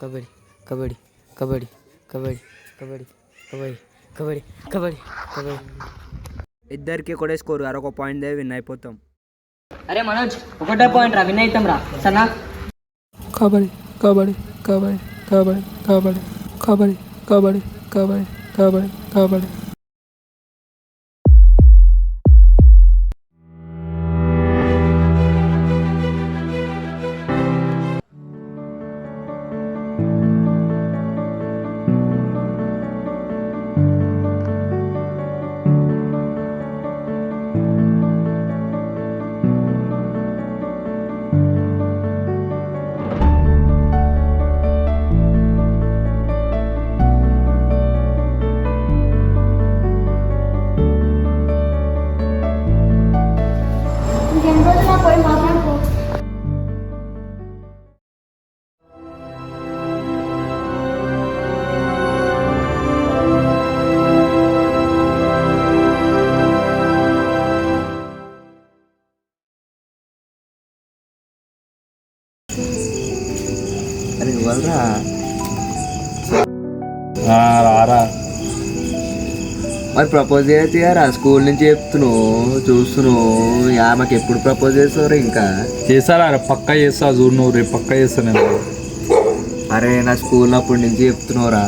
కబడ్డీ కబడ్డీ కబడ్డీ కబడ్డీ కబడ్డీ కబడ్డీ కబడ్డీ కబడ్డీ కబడ్డీ. ఇద్దరికి ఒకటే స్కోర్ గారు, ఒక పాయింట్ దే విన్ అయిపోతాం. అరే మనోజ్, ఒకటే పాయింట్ రా, విన్ అవుతాం రా సన్నా. కబడ్డీ కబడ్డీ కబడ్డీ కబడ్డీ కబడ్డీ కబడ్డీ కబడ్డీ కబడ్డీ కబడ్డీ కబడ్డీ. ఇంకెన్ని రోజులు పోయి మాట్లాడుకో. అరే ఇవ్వరా రారా. మరి ప్రపోజ్ చేయరా, స్కూల్ నుంచి చెప్తున్నావు చూస్తున్నావు, ఆమెకి ఎప్పుడు ప్రపోజ్ చేస్తావు ఇంకా? చేస్తారా పక్కా చేస్తా, చూడు నువ్వు రేపు పక్కా చేస్తా నేను. అరే నా స్కూల్ అప్పటి నుంచి చెప్తున్నావురా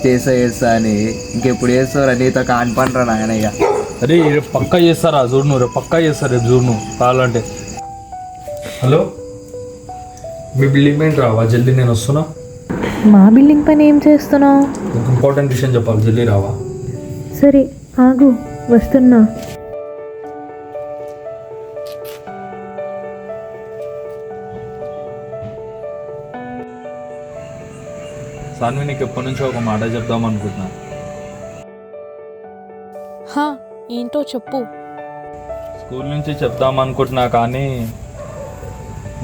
చేస్తా అని, ఇంకెప్పుడు చేస్తావురా? నీతో కానిపనరా నాయన ఇక. అరే రేపు పక్కా చేస్తారా, చూడు నువ్వు రేపు పక్కా చేస్తా, రేపు చూడు నువ్వు కావాలంటే. హలో, మీ బిల్డింగ్ పైన రావా జల్దీ, నేను వస్తున్నా. మా బిల్డింగ్ పైన ఏం చేస్తున్నావు? ఒక ఇంపార్టెంట్ విషయం చెప్పాలి, జల్దీ రావా. సరే ఆగు, వస్తున్నా. సాన్వి, నీకు ఎప్పటి నుంచో ఒక మాట చెప్దాం అనుకుంటున్నా. ఏంటో చెప్పు. స్కూల్ నుంచి చెప్దాం అనుకుంటున్నా, కానీ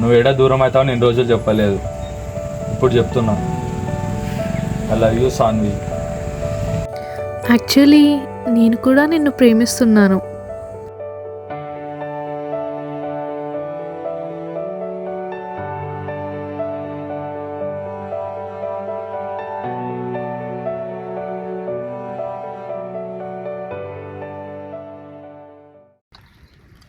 నువ్వు ఏడా దూరం అవుతావు నేను రోజులు చెప్పలేదు. ఇప్పుడు చెప్తున్నా, I love you Sanvi. Actually నేను కూడా నిన్ను ప్రేమిస్తున్నాను.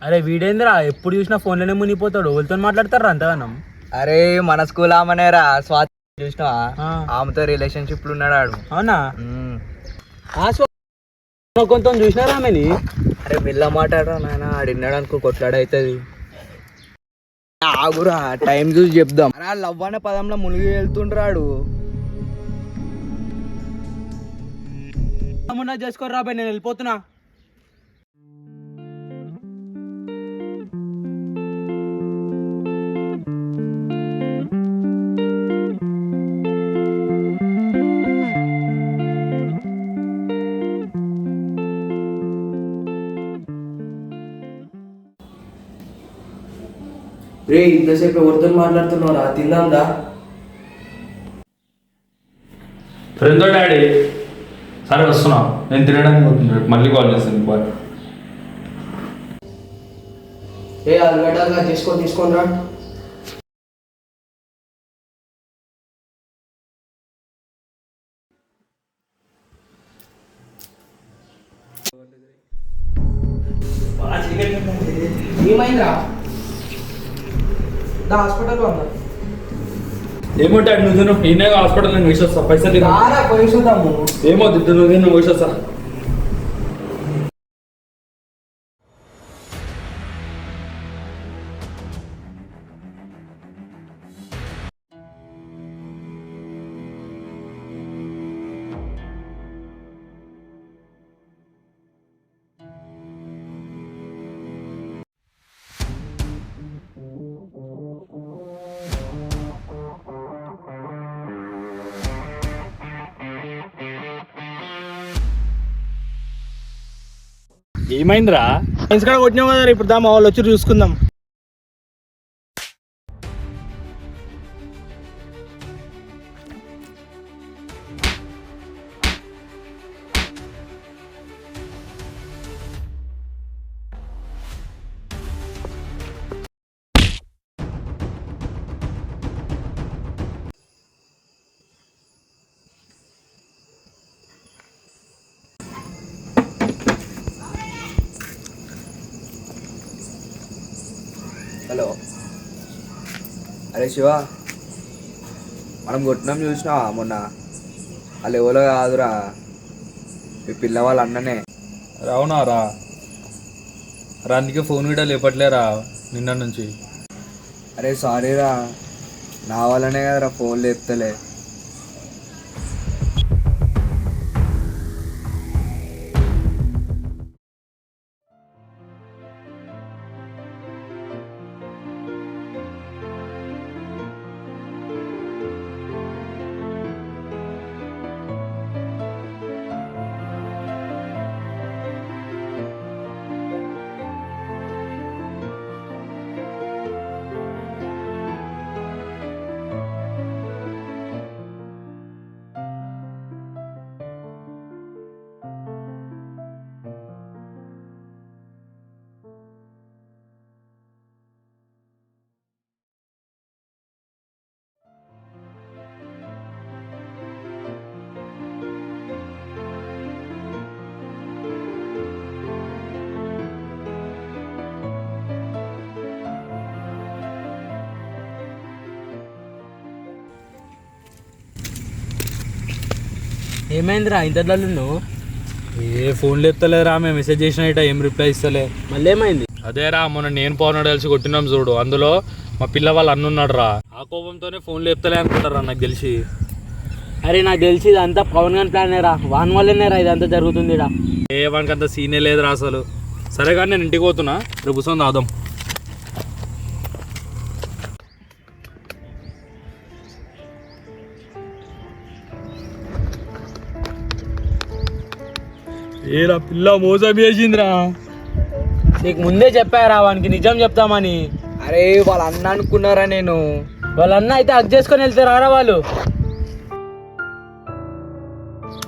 అరే వీడేంద్రా ఎప్పుడు చూసినా ఫోన్లోనే మునిగిపోతాడు, వాళ్ళతో మాట్లాడతారా అంతగానం? అరే మన స్కూల్ ఆమెనేరా స్వాతి, చూసినావా? ఆమెతో రిలేషన్షిప్ లో ఉన్నాడు ఆడు. అవునా? కొంత చూసినారా ఆమెని? అరే మెల్ల మాట్లాడరా నాయన, ఆడిన్నాడు అనుకో కొట్లాడైతుంది. ఆగురా టైం చూసి చెప్దాం. అరే లవ్ అనే పదంలో మునిగి వెళ్తుండ్రాడు. చేసుకోరు రాబాయ్, నేను వెళ్ళిపోతున్నా. రే ఇంతసేపు ఎవరితో మాట్లాడుతున్నారా? తిందాందా? ఫ్రెండ్తో డాడీ. సరే వస్తున్నా, నేను తినడానికి పోతున్నా, మళ్ళీ కాల్ చేస్తాను. బాయ్. ఏ అలగడ్డగా తీసుకోని రా. ఏమైందిరా? హాస్పిటల్ ఉందా? ఏమో డాడీ, నువ్వు తిను. ఈయన హాస్పిటల్ నేను వేసొస్తా, పైసలు పోయిస్తాము. ఏమో దిద్దు, నువ్వు నేను వేసొస్తా. ఏమైందిరా? ఫ్రెండ్స్ కూడా కొట్టినాం కదా, ఇప్పుడు దా మా వాళ్ళు వచ్చి చూసుకుందాం. అరే శివ, మనం కొట్టినాం చూసినావా మొన్న? వాళ్ళు ఎవరో కాదురా, మీ పిల్ల వాళ్ళ అన్ననే. అవునారా? అందుకే ఫోన్ కూడా లేపట్లేరా నిన్న నుంచి. అరే సారీరా, నా వల్లనే కదరా ఫోన్ లేపుతలే. ఏమైందిరా ఇంతలో నువ్వు? ఏ ఫోన్ లేపుతలేరా, మేము మెసేజ్ చేసిన ఇట ఏం రిప్లై ఇస్తలే. మళ్ళీ ఏమైంది? అదేరా మొన్న నేను పవన్ కలిసి కొట్టినాం చూడు, అందులో మా పిల్ల వాళ్ళు అన్నున్నాడు రా. ఆ కోపంతోనే ఫోన్ లేపుతలే అనుకుంటారా నాకు తెలిసి. అరే నాకు తెలిసి ఇదంతా పవన్ గారి ప్లానేరా, వాన్ వల్లనేరా ఇదంతా జరుగుతుంది. ఏ వానికి అంత సీనే లేదురా అసలు. సరే కానీ నేను ఇంటికి పోతున్నా, రేపు కూర్చొని తాగుదాం. ఏరా పిల్ల మోసం చేసిందిరా. నీకు ముందే చెప్పారా వానికి నిజం చెప్తామని? అరే వాళ్ళ అన్న అనుకున్నారా నేను? వాళ్ళ అన్న అయితే హక్ చేసుకొని వెళ్తారా వాళ్ళు?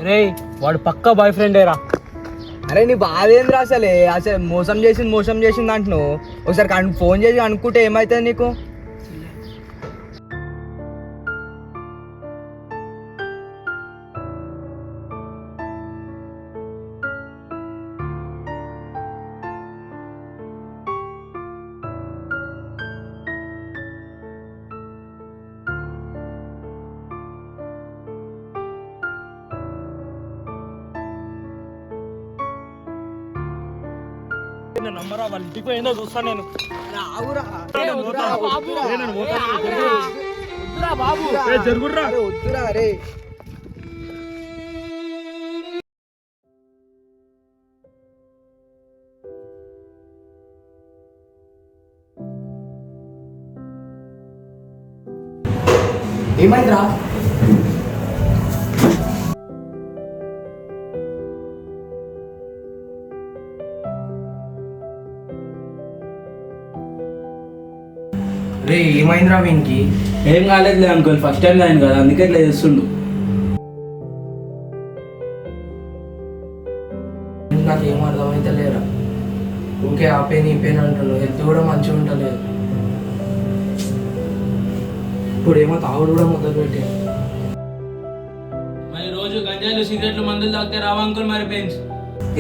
రే వాడు పక్కా బాయ్ ఫ్రెండేరా. అరే నీ బాధ ఏంద్రా అసలే? అసలు మోసం చేసింది అంటున్నావు. ఒకసారి ఫోన్ చేసి అనుకుంటే ఏమవుతుంది నీకు? నమ్మరా, వాళ్ళ ఇంటికి పోయిందో చూస్తాను నేను. జరుగుర్రా. వద్దురా అరే. ఏమైందిరా? రే ఏమైందిరా వీనికి? ఏం కాలేదులే అంకుల్, ఫస్ట్ టైం అయింది కదా అందుకే ఇట్లా చేస్తుండు. నాకేం అర్థమైతే లేరా, ఊకే ఆ పెయిన్ ఈ పెయిన్ అంటున్నావు. హెల్త్ కూడా మంచిగా ఉండలేదు. ఇప్పుడు ఏమో తాగుడు కూడా మొదలు పెట్టాను. మరి రోజు గంజాయిలు సిగరెట్లు మందులు తాగితే రావా అంకుల్ మరి పెయిన్స్?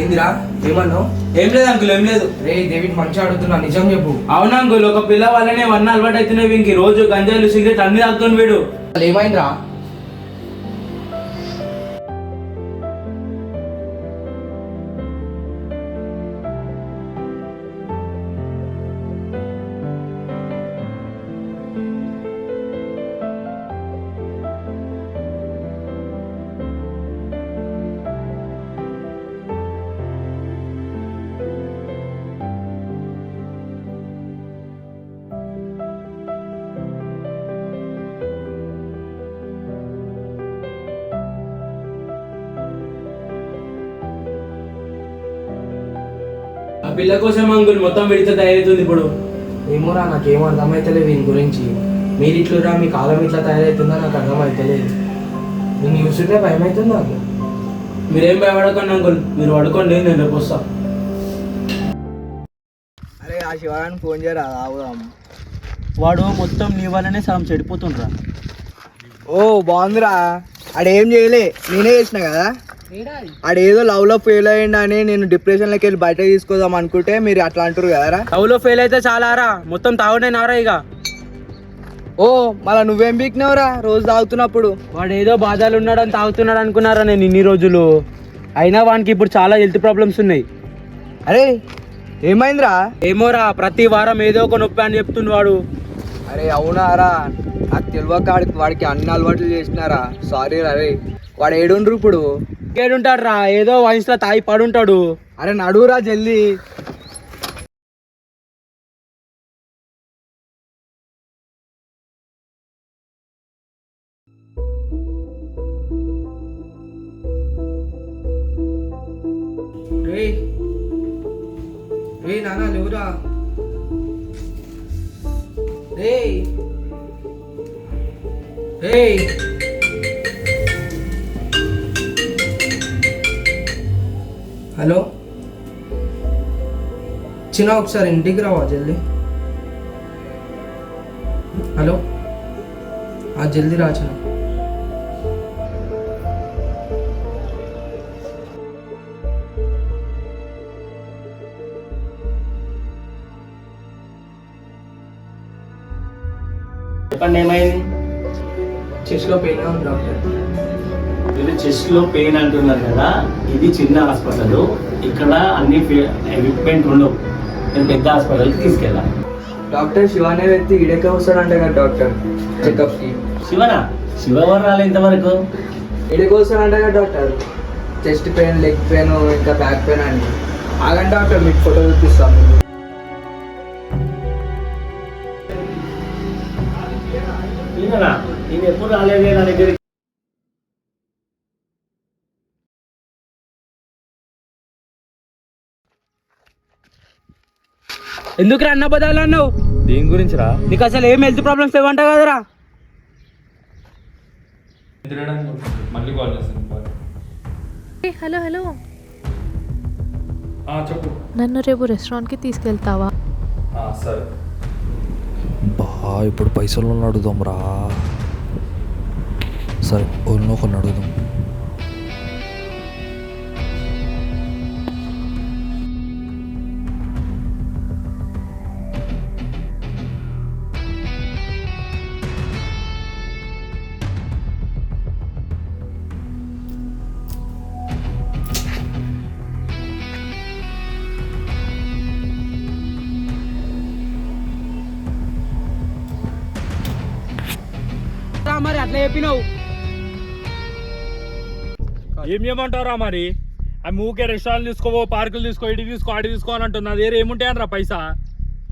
ఏందిరా ఏమన్నావు? ఏం లేదు అంకుల్, ఏం లేదు. రే డేవిడ్ మంచిగా అడుగుతున్నా, నిజం చెప్పు. అవునా అంకుల్, ఒక పిల్ల వల్లనే వన్ అలవాటు అవుతున్నాయి వీనికి. రోజు గంజాయిలు సిగరెట్ అన్ని తాగుతుంది వీడు. ఏమైందిరా? ఆ పిల్ల కోసం అంకుల్ మొత్తం విడితే తయారవుతుంది ఇప్పుడు. ఏమోరా నాకేం అర్థమైతలేదు వీని గురించి. మీరు ఇట్లురా, మీ కాలం ఇట్లా తయారవుతుందా నాకు అర్థమైతలేదు. నేను చూస్తుంటే భయం అవుతుంది నాకు. మీరేం భయపడకండి అంకుల్, మీరు పడుకోండి, నేను రేపు వస్తా. అరే ఆ శివాన్ని ఫోన్ చేయరా, తాగుదాం. వాడు మొత్తం నీ వల్లనే సగం చెడిపోతుండ్రా. ఓ బాగుందిరా. ఆడేం చేయలే, నేనే చేసిన కదా. ఆడేదో లవ్ లో ఫెయిల్ అయ్యిండు అని నేను డిప్రెషన్లోకి వెళ్ళి బయట తీసుకుందాం అనుకుంటే మీరు అట్లా అంటారు కదరా. లవ్ లో ఫెయిల్ అయితే చాలా రా, మొత్తం తాగుడే నారా ఇక. ఓ మళ్ళా నువ్వేం బీక్నవరా రోజు తాగుతున్నప్పుడు? వాడు ఏదో బాధలు ఉన్నాడని తాగుతున్నాడు అనుకున్నారా నేను ఇన్ని రోజులు. అయినా వానికి ఇప్పుడు చాలా హెల్త్ ప్రాబ్లమ్స్ ఉన్నాయి. అరే ఏమైందిరా? ఏమోరా, ప్రతి వారం ఏదో ఒక నొప్పి అని చెప్తుంది వాడు. అరే అవునారా, నాకు తెలియక వాడికి అన్ని అలవాట్లు చేసినారా. సారీ అరే. వాడు ఏడుండ్రు ఇప్పుడు? ఏడుంటాడు రా, ఏదో వయసులో తాగి పడుంటాడు. అరే నడువురా జల్దీ. రే రే నాన్న లేవురా. రే రే హలో చిన్న, ఒకసారి ఇంటికి రావా జల్దీ? హలో జల్దీ రా చిన్న. చెప్పండి ఏమైంది? చెస్ట్లో పెయిన్ ఉంది డాక్టర్. ఇది చెస్ట్ లో పెయిన్ అంటున్నారు కదా, ఇది చిన్న హాస్పిటల్, ఇక్కడ అన్ని ఎక్విప్మెంట్ ఉండవు. నేను పెద్ద హాస్పిటల్కి తీసుకెళ్ళాను. డాక్టర్ శివానే వ్యక్తి ఈడకే వస్తాడంట కదా డాక్టర్ చెకప్కి. శివనా? శివ ఎవరు రాలే ఇంతవరకు? ఈడకే వస్తాడంట కదా doctor. Chest pain, leg pain, ఇంకా బ్యాక్ పెయిన్ అని. ఆగండి డాక్టర్, మీకు ఫోటో చూపిస్తాను. ఈయననా? నేను ఎప్పుడు రాలేదే నా దగ్గరికి. ఎందుకు రా అన్న బదాలు అన్నావు? దేని గురించి రా? నీకు అసలు ఏం హెల్త్ ప్రాబ్లమ్స్ లేవంట కదరా. మళ్ళీ కాల్ చేస్తాను. హలో హలో, చెప్పు. నన్ను రేపు రెస్టారెంట్కి తీసుకెళ్తావా? సరే. ఇప్పుడు పైసలు అడుగుదాం రా. సరే ఒళ్ళు కొన్ని అడుగుదాం. మరి అట్లా చెప్పినావు. ఏం చేయమంటారా మరి? ఆ ఊకే రెస్టారెంట్ తీసుకోవో, పార్కులు తీసుకో, ఇటు తీసుకో, అటు తీసుకో అని అంటుంది. నా దగ్గర ఏముంటాయని పైసా?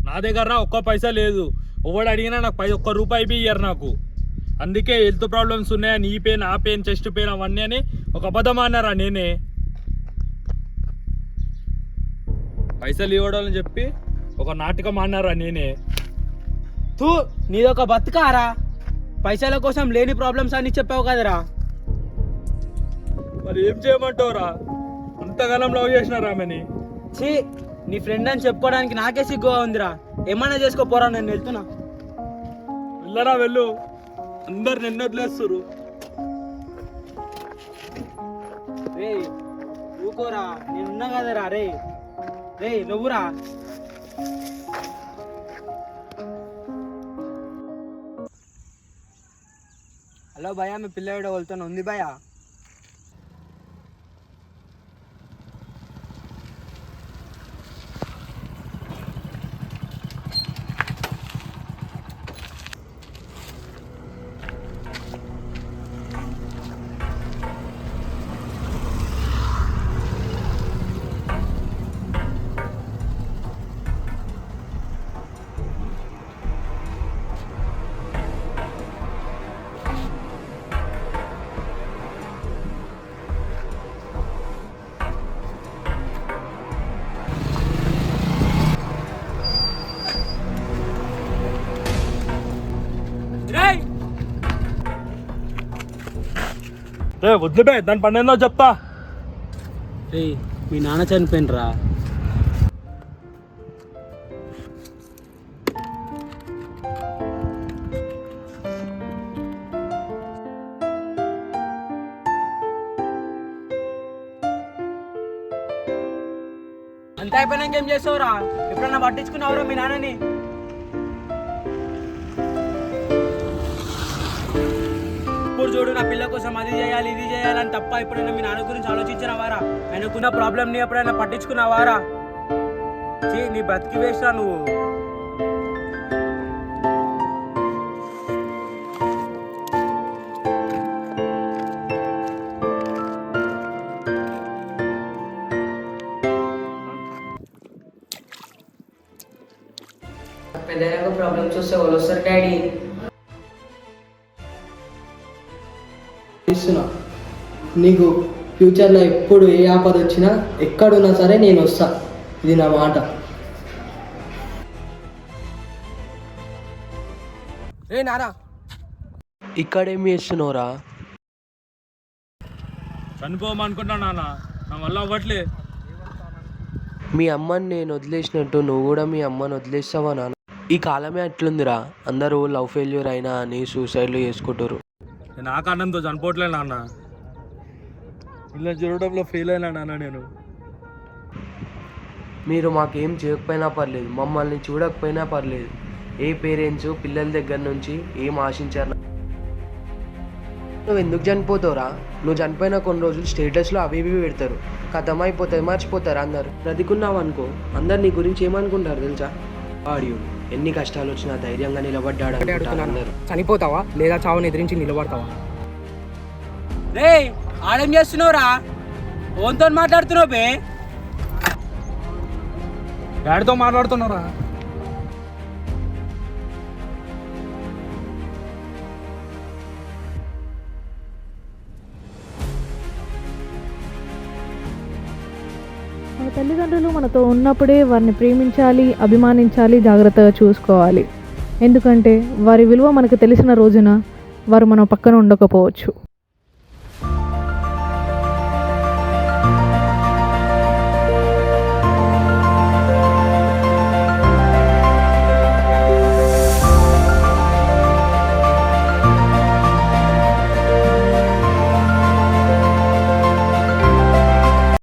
నా దగ్గర ఒక్క పైసా లేదు. ఎవడు అడిగినా నాకు ఒక్క రూపాయి ఇయ్యరు నాకు. అందుకే హెల్త్ ప్రాబ్లమ్స్ ఉన్నాయని ఈ పెయిన్, ఆ పెయిన్, చెస్ట్ పెయిన్ అవన్నీ అని ఒక అబద్ధం అన్నారా నేనే. పైసలు ఇవ్వడం చెప్పి ఒక నాటకం అన్నారా నేనే. తూ, నీదొక బతుకారా? పైసల కోసం లేని ప్రాబ్లమ్స్ అని చెప్పావు కదరా. మరి ఏం చేయమంటావురా? అంతకాలం లవ్ చేసినారా ఆమెని. ఛీ, నీ ఫ్రెండ్ అని చెప్పుకోవడానికి నాకే సిగ్గుగా ఉందిరా. ఏమైనా చేసుకోపోరా, నేను వెళ్తున్నా. వెళ్ళరా వెళ్ళు, అందరు నిన్ను వదిలేస్తారు. రే ఊకోరా, నేనున్నా కదరా. రే రే నువ్వురా. హలో భయ్యా, మీ పిల్లవాడు వెళ్తున్నా ఉంది భయ్యా. వద్దులే, దాని పని ఏందో చెప్తా. రే మీ నాన్న చనిపోయినరా. అంత అయిపోయినాక ఏం చేసావురా? ఎప్పుడన్నా పట్టించుకున్నావురా మీ నాన్నని? ఎప్పుడు చూడు నా పిల్ల కోసం అది చేయాలి ఇది చేయాలని తప్ప ఎప్పుడైనా మీ నాన్న గురించి ఆలోచించినవారా? ఆయనకున్న ప్రాబ్లం ని ఎప్పుడైనా పట్టించుకున్నావారా? నీ బతికి వేస్తా నువ్వు. పెద్దగా ప్రాబ్లమ్స్ వస్తే వాళ్ళు వస్తారు డాడీ. ఇస్తున్నా నీకు ఫ్యూచర్లో ఎప్పుడు ఏ ఆపద వచ్చినా ఎక్కడున్నా సరే నేను వస్తా. ఇది నా మాట. రే నారా, ఇక్కడేం చేస్తున్నావురా? చనిపోమనుకుంటా నాన్న, నా వల్ల అవ్వట్లే. మీ అమ్మని నేను వదిలేసినట్టు నువ్వు కూడా మీ అమ్మని వదిలేస్తావా నాన్న? ఈ కాలమే అట్లుందిరా, అందరూ లవ్ ఫెయిల్యూర్ అయినా అని సూసైడ్లు చేసుకుంటారు. నేను ఆ కారణంతో చనిపోవట్లే నాన్న, ఇలా చూడడంలో ఫెయిల్ అయినా నాన్న నేను. మీరు మాకేం చేయకపోయినా పర్లేదు, మమ్మల్ని చూడకపోయినా పర్లేదు. ఏ పేరెంట్స్ పిల్లల దగ్గర నుంచి ఏం ఆశించారు? నువ్వు ఎందుకు చనిపోతావురా? నువ్వు చనిపోయిన కొన్ని రోజులు స్టేటస్లో అవి ఇవి పెడతారు, కథమైపోతుంది, మర్చిపోతారు అందరు. బ్రతికున్నావు అనుకో, అందరు నీ గురించి ఏమనుకుంటారు తెలుసా? వాడు ఎన్ని కష్టాలు వచ్చినా ధైర్యంగా నిలబడ్డాడు అందరు. చనిపోతావా లేదా చావుని ఎదిరించి నిలబడతావా? రే ఆడేం చేస్తున్నావురా? ఓన్తో మాట్లాడుతున్నావు బే? డాడీతో మాట్లాడుతున్నారా? మన తల్లిదండ్రులు మనతో ఉన్నప్పుడే వారిని ప్రేమించాలి, అభిమానించాలి, జాగ్రత్తగా చూసుకోవాలి. ఎందుకంటే వారి విలువ మనకు తెలిసిన రోజున వారు మన పక్కన ఉండకపోవచ్చు.